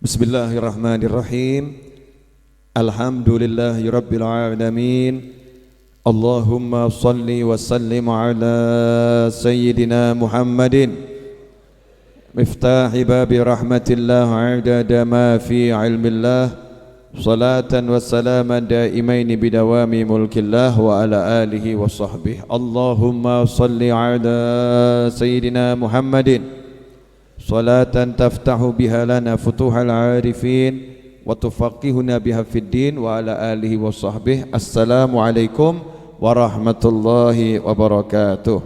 Bismillahirrahmanirrahim. Alhamdulillahi rabbil alamin. Allahumma salli wa sallim ala sayyidina Muhammadin miftahi babi rahmatillah adada ma fi ilmillah salatan wa salaman daimaini bidawami mulkillah wa ala alihi wa sahbihi. Allahumma salli ala sayyidina Muhammadin salatan taftahu biha lana futuhal arifin wa tufaqihuna biha fid din wa ala alihi wa sahbihi. Assalamualaikum warahmatullahi wabarakatuh.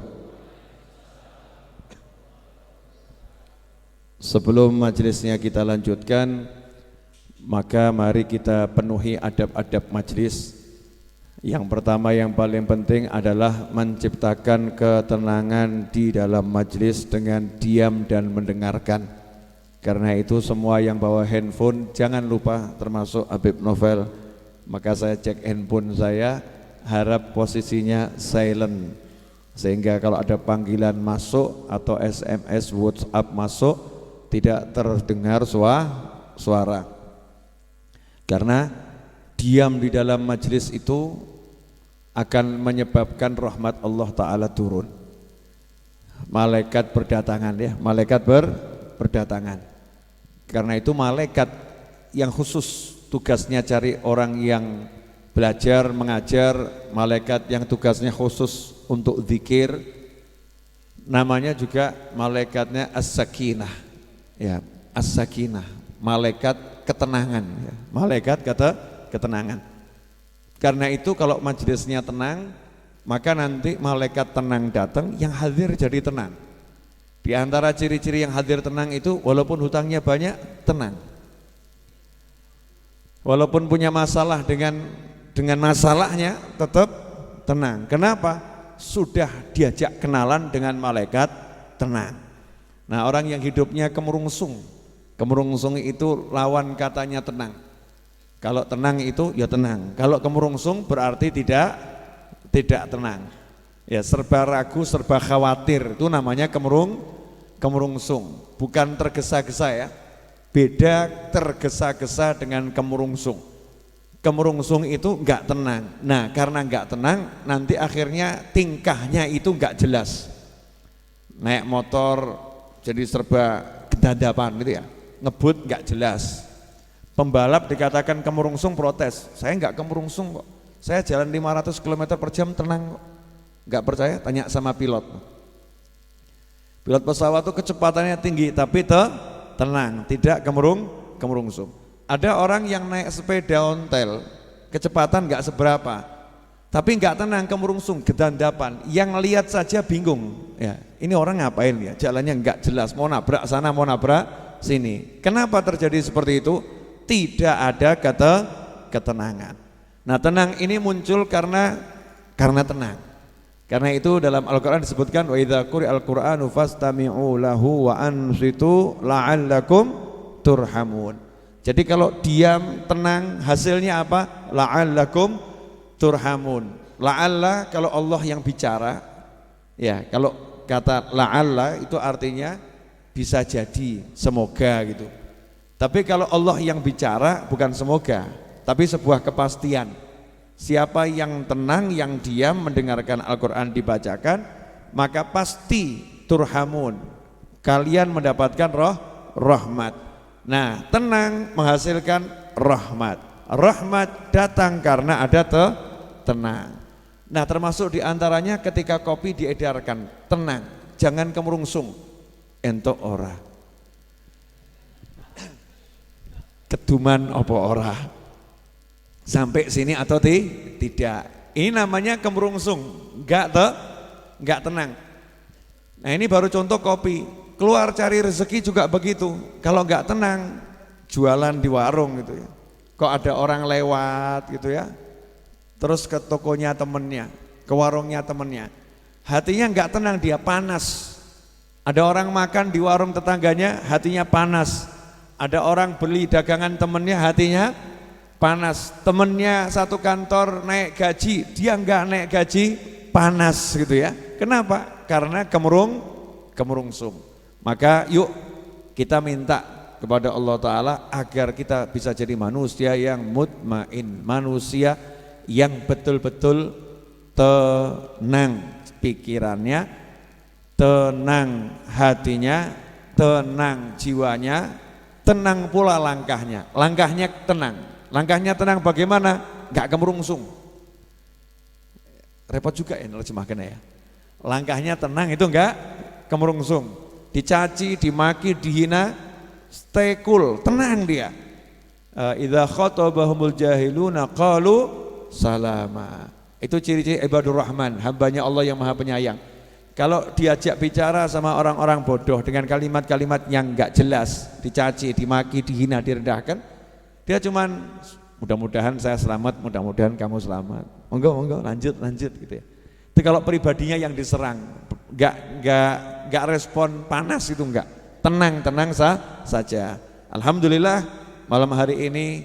Sebelum majelisnya kita lanjutkan, maka mari kita penuhi adab-adab majelis. Yang pertama yang paling penting adalah menciptakan ketenangan di dalam majelis dengan diam dan mendengarkan. Karena itu semua yang bawa handphone jangan lupa, termasuk Habib Novel. Maka saya cek handphone saya, harap posisinya silent, sehingga kalau ada panggilan masuk atau SMS WhatsApp masuk tidak terdengar suara. Karena diam di dalam majelis itu akan menyebabkan rahmat Allah Ta'ala turun. Malaikat berdatangan ya, malaikat berdatangan. Karena itu malaikat yang khusus tugasnya cari orang yang belajar, mengajar, malaikat yang tugasnya khusus untuk zikir, namanya juga malaikatnya As-Sakinah ya, As-Sakinah, malaikat ketenangan ya. Malaikat ketenangan. Karena itu kalau majelisnya tenang, maka nanti malaikat tenang datang, yang hadir jadi tenang. Di antara ciri-ciri yang hadir tenang itu, walaupun hutangnya banyak, tenang. Walaupun punya masalah dengan masalahnya, tetap tenang. Kenapa? Sudah diajak kenalan dengan malaikat tenang. Nah, orang yang hidupnya kemurungsung itu lawan katanya tenang. Kalau tenang itu ya tenang, kalau kemurungsung berarti tidak tenang. Ya, serba ragu, serba khawatir, itu namanya kemurungsung. Bukan tergesa-gesa ya. Beda tergesa-gesa dengan kemurungsung. Kemurungsung itu enggak tenang. Nah, karena enggak tenang, nanti akhirnya tingkahnya itu enggak jelas. Naik motor jadi serba kedadapan gitu ya. Ngebut enggak jelas. Pembalap dikatakan kemurungsung, protes. Saya enggak kemurungsung kok. Saya jalan 500 km per jam tenang kok. Enggak percaya? Tanya sama pilot. Pilot pesawat itu kecepatannya tinggi tapi tenang, tidak kemurungsung. Ada orang yang naik sepeda ontel, kecepatan enggak seberapa, tapi enggak tenang, kemurungsung, gedandapan. Yang lihat saja bingung. Ya, ini orang ngapain ya? Jalannya enggak jelas, mau nabrak sana, mau nabrak sini. Kenapa terjadi seperti itu? Tidak ada ketenangan. Nah, tenang ini muncul karena tenang. Karena itu dalam Al-Qur'an disebutkan wa idza quri'al Qur'anu fastami'u lahu wa ansitu la'allakum turhamun. Jadi kalau diam tenang hasilnya apa? La'allakum turhamun. La'alla kalau Allah yang bicara, ya kalau kata la'alla itu artinya bisa jadi, semoga gitu. Tapi kalau Allah yang bicara bukan semoga, tapi sebuah kepastian. Siapa yang tenang, yang diam mendengarkan Al-Quran dibacakan, maka pasti turhamun, kalian mendapatkan rahmat. Nah, tenang menghasilkan rahmat. Rahmat datang karena ada tenang. Nah, termasuk diantaranya ketika kopi diedarkan, tenang, jangan kemurungsung, entuk ora. Keduman apa ora, sampai sini atau tidak. Ini namanya kemurungsung, enggak tenang. Nah, ini baru contoh kopi. Keluar cari rezeki juga begitu. Kalau enggak tenang, jualan di warung gitu ya. Kok ada orang lewat gitu ya, terus ke tokonya temennya, ke warungnya temennya, hatinya enggak tenang, dia panas. Ada orang makan di warung tetangganya, hatinya panas. Ada orang beli dagangan temennya, hatinya panas. Temennya satu kantor naik gaji, dia enggak naik gaji, panas gitu ya. Kenapa? Karena kemerungsung. Maka yuk kita minta kepada Allah Ta'ala agar kita bisa jadi manusia yang mutmain, manusia yang betul-betul tenang pikirannya, tenang hatinya, tenang jiwanya, tenang pula langkahnya. Langkahnya tenang. Langkahnya tenang bagaimana? Enggak kemerungsung. Repot juga ya nerjemahkannya ya. Langkahnya tenang itu enggak kemerungsung. Dicaci, dimaki, dihina, stay cool, tenang dia. Idza khatabahumul jahiluna qalu salama. Itu ciri-ciri ibadur rahman, hambanya Allah yang maha penyayang. Kalau diajak bicara sama orang-orang bodoh dengan kalimat-kalimat yang enggak jelas, dicaci, dimaki, dihina, direndahkan, dia cuman mudah-mudahan saya selamat, mudah-mudahan kamu selamat. Monggo, lanjut gitu ya. Itu kalau pribadinya yang diserang, enggak respon panas itu enggak. Tenang saja. Alhamdulillah malam hari ini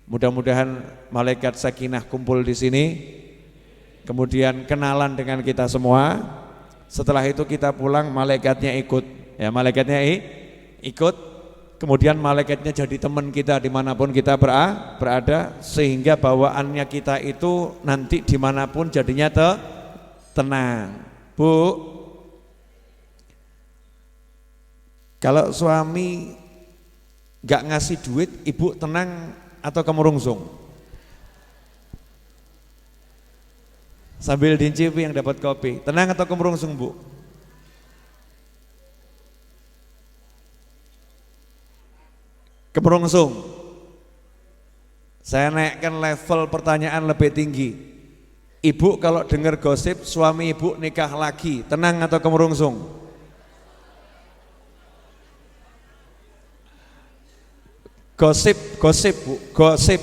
mudah-mudahan malaikat sakinah kumpul di sini. Kemudian kenalan dengan kita semua. Setelah itu kita pulang malaikatnya ikut. Ya, malaikatnya ikut. Kemudian malaikatnya jadi teman kita dimanapun kita berada, sehingga bawaannya kita itu nanti dimanapun jadinya tenang. Bu, kalau suami gak ngasih duit, ibu tenang atau kemerungsung? Sambil dincipi yang dapat kopi, tenang atau kemerungsung bu? Kemerungsung. Saya naikkan level pertanyaan lebih tinggi. Ibu kalau dengar gosip suami ibu nikah lagi, tenang atau kemerungsung? Gosip bu, gosip.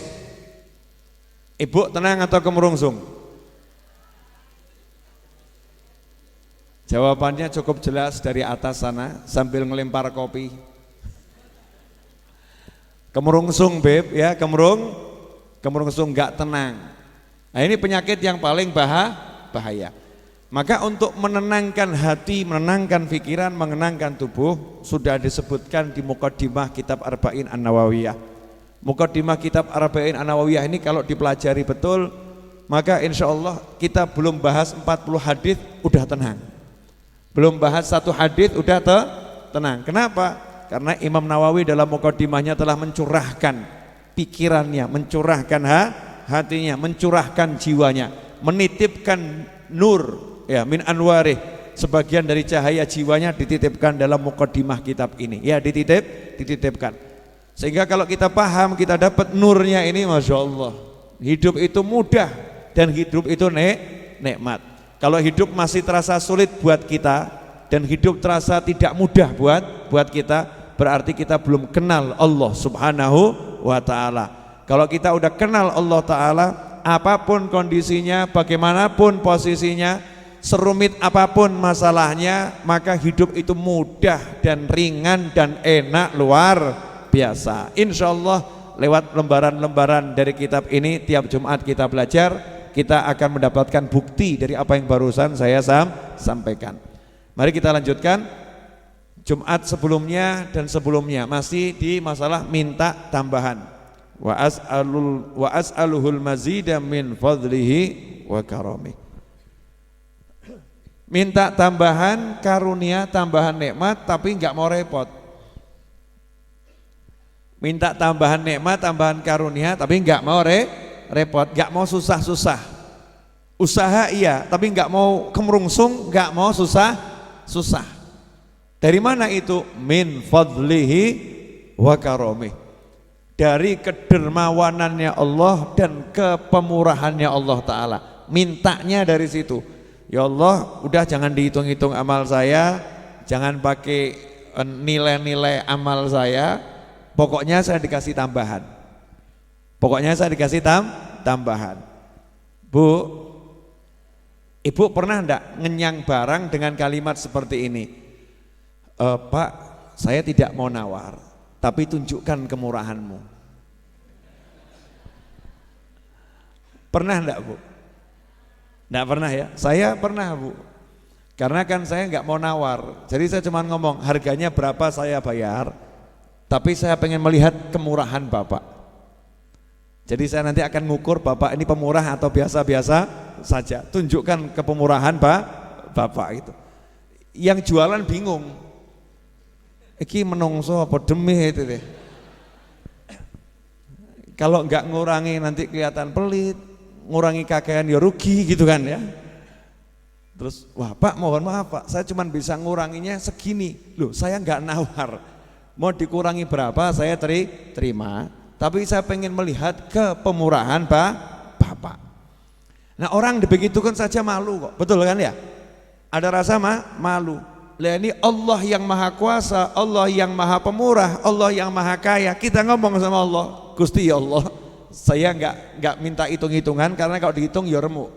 Ibu tenang atau kemerungsung? Jawabannya cukup jelas dari atas sana sambil ngelempar kopi. Kemerungsung beb ya, kemerungsung gak tenang. Nah ini penyakit yang paling bahaya. Maka untuk menenangkan hati, menenangkan pikiran, menenangkan tubuh sudah disebutkan di Muqaddimah Kitab Arba'in An-Nawawiyah. Muqaddimah Kitab Arba'in An-Nawawiyah ini kalau dipelajari betul, maka insya Allah kita belum bahas 40 hadis udah tenang. Belum bahas satu hadis udah tenang. Kenapa? Karena Imam Nawawi dalam Muqaddimahnya telah mencurahkan pikirannya, mencurahkan hatinya, mencurahkan jiwanya, menitipkan nur ya min anwarih, sebagian dari cahaya jiwanya dititipkan dalam Muqaddimah kitab ini. Ya dititipkan. Sehingga kalau kita paham, kita dapat nurnya ini, Masya Allah, hidup itu mudah dan hidup itu nikmat. Kalau hidup masih terasa sulit buat kita dan hidup terasa tidak mudah buat kita, berarti kita belum kenal Allah Subhanahu wa Ta'ala. Kalau kita udah kenal Allah Ta'ala, apapun kondisinya, bagaimanapun posisinya, serumit apapun masalahnya, maka hidup itu mudah dan ringan dan enak luar biasa. Insya Allah lewat lembaran-lembaran dari kitab ini tiap Jumat kita belajar, kita akan mendapatkan bukti dari apa yang barusan saya sampaikan. Mari kita lanjutkan. Jumat sebelumnya dan sebelumnya masih di masalah minta tambahan. Wa as'aluhul mazida min fadlihi wa karami. Minta tambahan karunia, tambahan nikmat, tapi enggak mau repot. Minta tambahan nikmat, tambahan karunia, tapi enggak mau repot, enggak mau susah-susah. Usaha iya, tapi enggak mau kemerungsung, enggak mau susah. Dari mana itu? Min fadlihi wa karomih. Dari kedermawanannya Allah dan kepemurahannya Allah Ta'ala. Mintanya dari situ. Ya Allah, udah jangan dihitung-hitung amal saya, jangan pakai nilai-nilai amal saya, pokoknya saya dikasih tambahan. Pokoknya saya dikasih tambahan. Bu, ibu pernah enggak ngenyang barang dengan kalimat seperti ini? Pak, saya tidak mau nawar, tapi tunjukkan kemurahanmu. Pernah enggak bu? Enggak pernah ya? Saya pernah bu. Karena kan saya nggak mau nawar, jadi saya cuma ngomong harganya berapa saya bayar, tapi saya pengen melihat kemurahan Bapak. Jadi saya nanti akan ngukur Bapak ini pemurah atau biasa-biasa saja. Tunjukkan kepemurahan Bapak itu. Yang jualan bingung, iki menungso apa demi itu deh. Kalau nggak ngurangi nanti kelihatan pelit, ngurangi kakean ya rugi gitu kan ya. Terus, wah Pak mohon maaf Pak, saya cuma bisa nguranginya segini. Loh saya nggak nawar, mau dikurangi berapa saya terima, tapi saya pengen melihat kepemurahan Bapak. Nah orang dibegitukan saja malu kok, betul kan ya? Ada rasa malu. Lah ini Allah yang maha kuasa, Allah yang maha pemurah, Allah yang maha kaya. Kita ngomong sama Allah, Gusti ya Allah, saya nggak minta hitung-hitungan karena kalau dihitung ya remuk.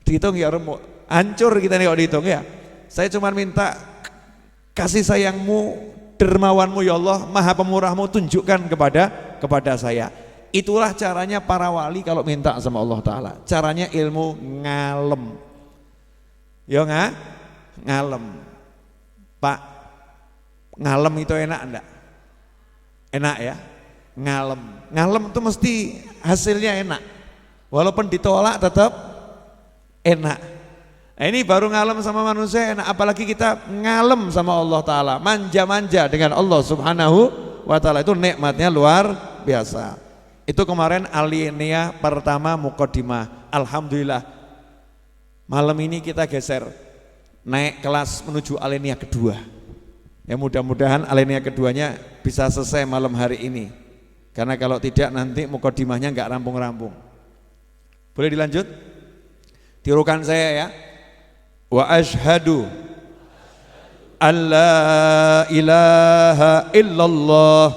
Dihitung ya remuk, hancur kita nih kalau dihitung ya. Saya cuma minta kasih sayangmu, dermawanmu ya Allah, maha pemurahmu tunjukkan kepada saya. Itulah caranya para wali kalau minta sama Allah Ta'ala. Caranya ilmu ngalem. Ya ngalem. Pak, ngalem itu enak enggak? Enak ya, ngalem. Ngalem itu mesti hasilnya enak. Walaupun ditolak tetap enak. Nah, ini baru ngalem sama manusia enak, apalagi kita ngalem sama Allah Ta'ala, manja-manja dengan Allah Subhanahu wa Ta'ala, itu nikmatnya luar biasa. Itu kemarin alinea pertama muqaddimah. Alhamdulillah malam ini kita geser naik kelas menuju alinea kedua. Ya mudah-mudahan alinea keduanya bisa selesai malam hari ini, karena kalau tidak nanti muqaddimahnya nggak rampung-rampung. Boleh dilanjut? Tirukan saya ya. Wa asyhadu an la ilaha illallah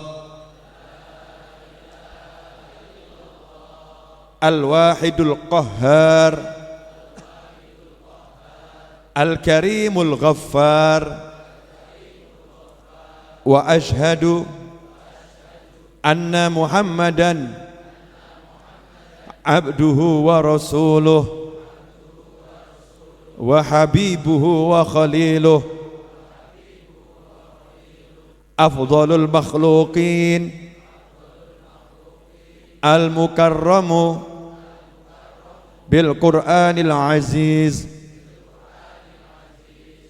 al-wahidul qahhar al-karimul ghaffar wa asyhadu anna Muhammadan abduhu wa rasuluh wa habibuhu wa khaliluh afdalul makhluqin al-mukarramu bil Qur'anil aziz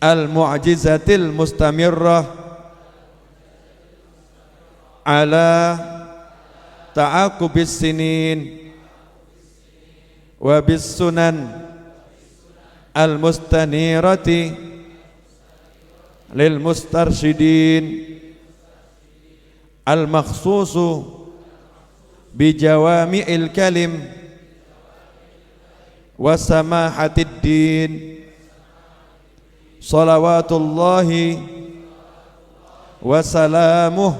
al-mu'jizatil mustamirrah ala ta'aqubis sinin wa bis sunan al-mustanirati lil mustarsyidin al-makhsusu bi jawami'il kalim wa samahatid din salawatullahi wa salamuh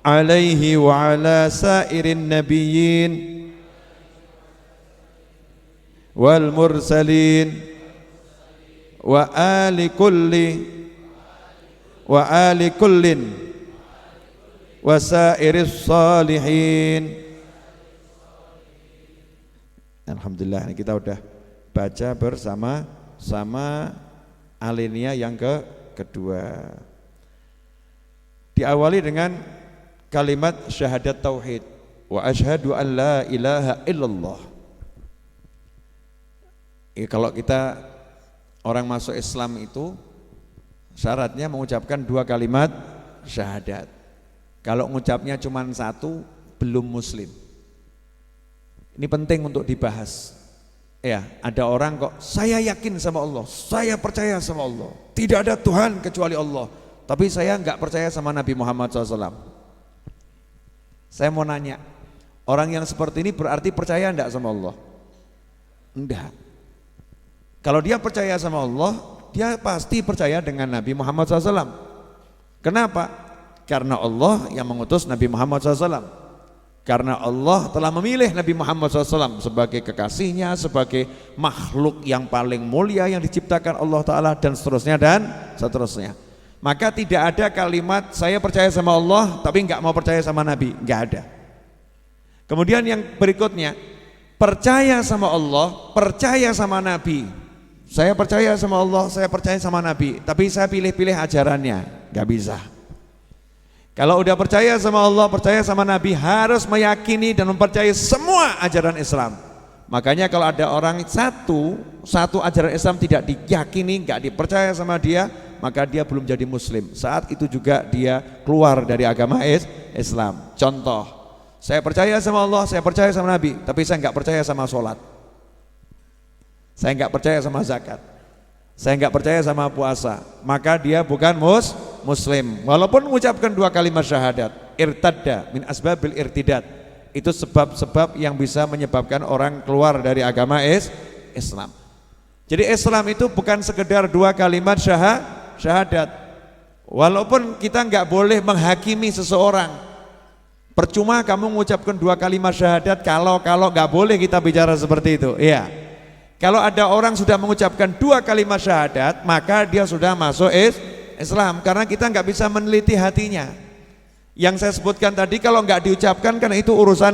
alaihi wa ala sairin nabiyyin wal mursalin wa ali kullin wa sairis salihin. Alhamdulillah kita udah baca bersama-sama alinea yang kedua. Diawali dengan kalimat syahadat tauhid, wa asyhadu an la ilaha illallah. Kalau kita orang masuk Islam itu syaratnya mengucapkan 2 kalimat syahadat. Kalau mengucapnya cuma 1 belum muslim. Ini penting untuk dibahas. Ya, ada orang kok saya yakin sama Allah, saya percaya sama Allah, tidak ada Tuhan kecuali Allah, tapi saya nggak percaya sama Nabi Muhammad SAW. Saya mau nanya, orang yang seperti ini berarti percaya enggak sama Allah? Enggak. Kalau dia percaya sama Allah, dia pasti percaya dengan Nabi Muhammad SAW. Kenapa? Karena Allah yang mengutus Nabi Muhammad SAW. Karena Allah telah memilih Nabi Muhammad SAW sebagai kekasihnya, sebagai makhluk yang paling mulia yang diciptakan Allah Ta'ala, dan seterusnya dan seterusnya. Maka tidak ada kalimat saya percaya sama Allah tapi enggak mau percaya sama Nabi, enggak ada. Kemudian yang berikutnya, percaya sama Allah, percaya sama Nabi, Saya percaya sama Allah, saya percaya sama Nabi, tapi saya pilih-pilih ajarannya, nggak bisa. Kalau udah percaya sama Allah, percaya sama Nabi, harus meyakini dan mempercayai semua ajaran Islam. Makanya kalau ada orang satu ajaran Islam tidak diyakini, nggak dipercaya sama dia, maka dia belum jadi muslim. Saat itu juga dia keluar dari agama Islam. Contoh, saya percaya sama Allah, saya percaya sama Nabi, tapi saya nggak percaya sama sholat. Saya nggak percaya sama zakat, saya nggak percaya sama puasa, maka dia bukan muslim. Walaupun mengucapkan 2 kalimat syahadat, irtadda min asbabil irtidad, itu sebab-sebab yang bisa menyebabkan orang keluar dari agama Islam. Jadi Islam itu bukan sekedar 2 kalimat syahadat. Walaupun kita nggak boleh menghakimi seseorang, percuma kamu mengucapkan 2 kalimat syahadat kalau nggak boleh kita bicara seperti itu. Iya. Kalau ada orang sudah mengucapkan 2 kalimat syahadat, maka dia sudah masuk Islam, karena kita nggak bisa meneliti hatinya. Yang saya sebutkan tadi kalau nggak diucapkan kan itu urusan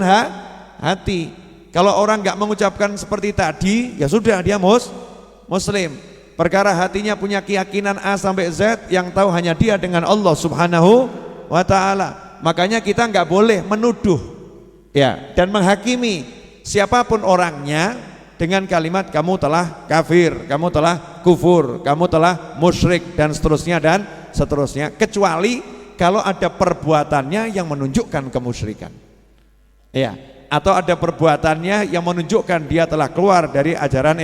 hati. Kalau orang nggak mengucapkan seperti tadi, ya sudah dia muslim. Perkara hatinya punya keyakinan A sampai Z, yang tahu hanya dia dengan Allah Subhanahu wa ta'ala. Makanya kita nggak boleh menuduh ya dan menghakimi siapapun orangnya dengan kalimat kamu telah kafir, kamu telah kufur, kamu telah musyrik dan seterusnya, kecuali kalau ada perbuatannya yang menunjukkan kemusyrikan, ya, atau ada perbuatannya yang menunjukkan dia telah keluar dari ajaran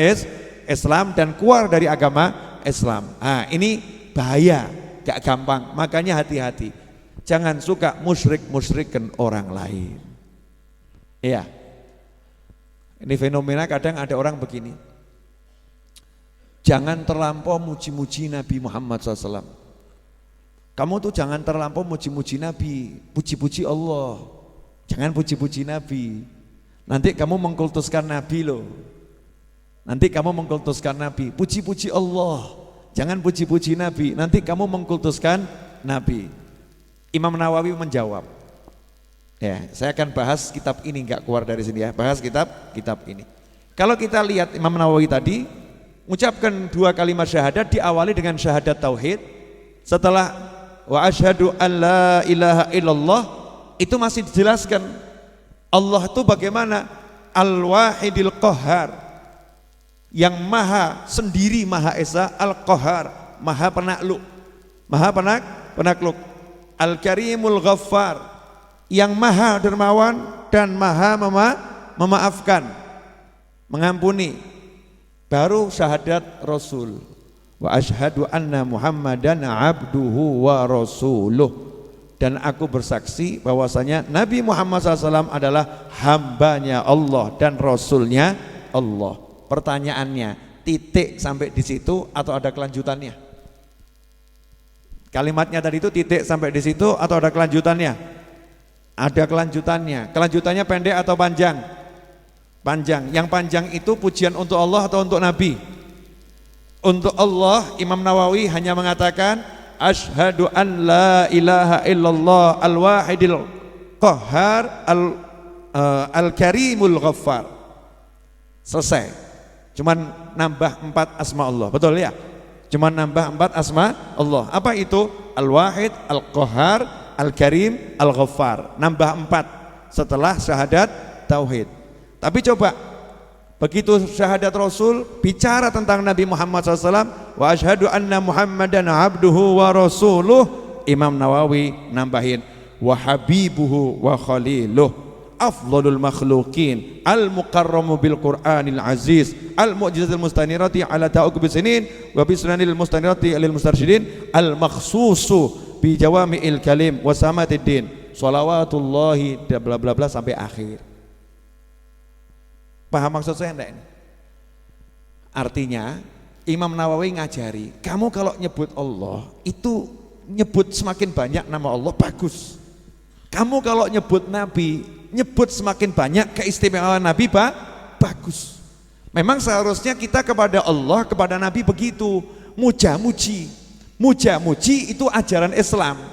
Islam dan keluar dari agama Islam. Nah, ini bahaya, gak gampang, makanya hati-hati, jangan suka musyrik-musyrikan orang lain. Ya, ini fenomena kadang ada orang begini, jangan terlampau muji-muji Nabi Muhammad SAW. Kamu tuh jangan terlampau muji-muji Nabi, puji-puji Allah. Jangan puji-puji Nabi, nanti kamu mengkultuskan Nabi loh. Nanti kamu mengkultuskan Nabi. Puji-puji Allah, jangan puji-puji Nabi, nanti kamu mengkultuskan Nabi. Imam Nawawi menjawab, ya, saya akan bahas kitab ini, nggak keluar dari sini ya, bahas kitab ini. Kalau kita lihat Imam Nawawi tadi mengucapkan 2 kalimat syahadat, diawali dengan syahadat tauhid, setelah wa asyhadu an la ilaha illallah, itu masih dijelaskan Allah itu bagaimana, al-wahidil qahhar, yang maha sendiri, maha esa, al-qahhar, maha penakluk, al-karimul ghaffar, yang maha dermawan dan maha memaafkan, mengampuni. Baru syahadat Rasul, wa asyhadu anna Muhammadan abduhu wa rasuluh, dan aku bersaksi bahwasanya Nabi Muhammad SAW adalah hambanya Allah dan Rasulnya Allah. Pertanyaannya, titik sampai di situ atau ada kelanjutannya? Kalimatnya tadi itu titik sampai di situ atau ada kelanjutannya? Ada kelanjutannya. Kelanjutannya pendek atau panjang? Panjang. Yang panjang itu pujian untuk Allah atau untuk Nabi? Untuk Allah. Imam Nawawi hanya mengatakan asyhadu an la ilaha illallah al-wahidil qahhar al-karimul ghaffar. Selesai. Cuman nambah 4 asma Allah. Betul ya? Cuman nambah 4 asma Allah. Apa itu? Al-wahid, al-qahhar, Al-Karim, Al-Ghaffar, nambah 4 setelah syahadat tauhid. Tapi coba, begitu syahadat Rasul bicara tentang Nabi Muhammad SAW, wa asyhadu anna Muhammadan abduhu wa rasuluh, Imam Nawawi nambahin wa habibuhu wa khaliluh, afdhalul makhluqin, al-mukarramu bil Qur'anil aziz, al-mu'jizatil mustanirati ala ta'uqub sinin wa bisnanil mustanirati lil mustarsyidin, al-makhsusu bi jawami'il kalim wa samatiddin, sholawatullahi bla bla bla sampai akhir. Paham maksud saya enggak ini? Artinya Imam Nawawi ngajari, kamu kalau nyebut Allah itu nyebut semakin banyak nama Allah bagus. Kamu kalau nyebut Nabi, nyebut semakin banyak keistimewaan Nabi bagus. Memang seharusnya kita kepada Allah, kepada Nabi begitu, muja-muji. Muja-muji itu ajaran Islam.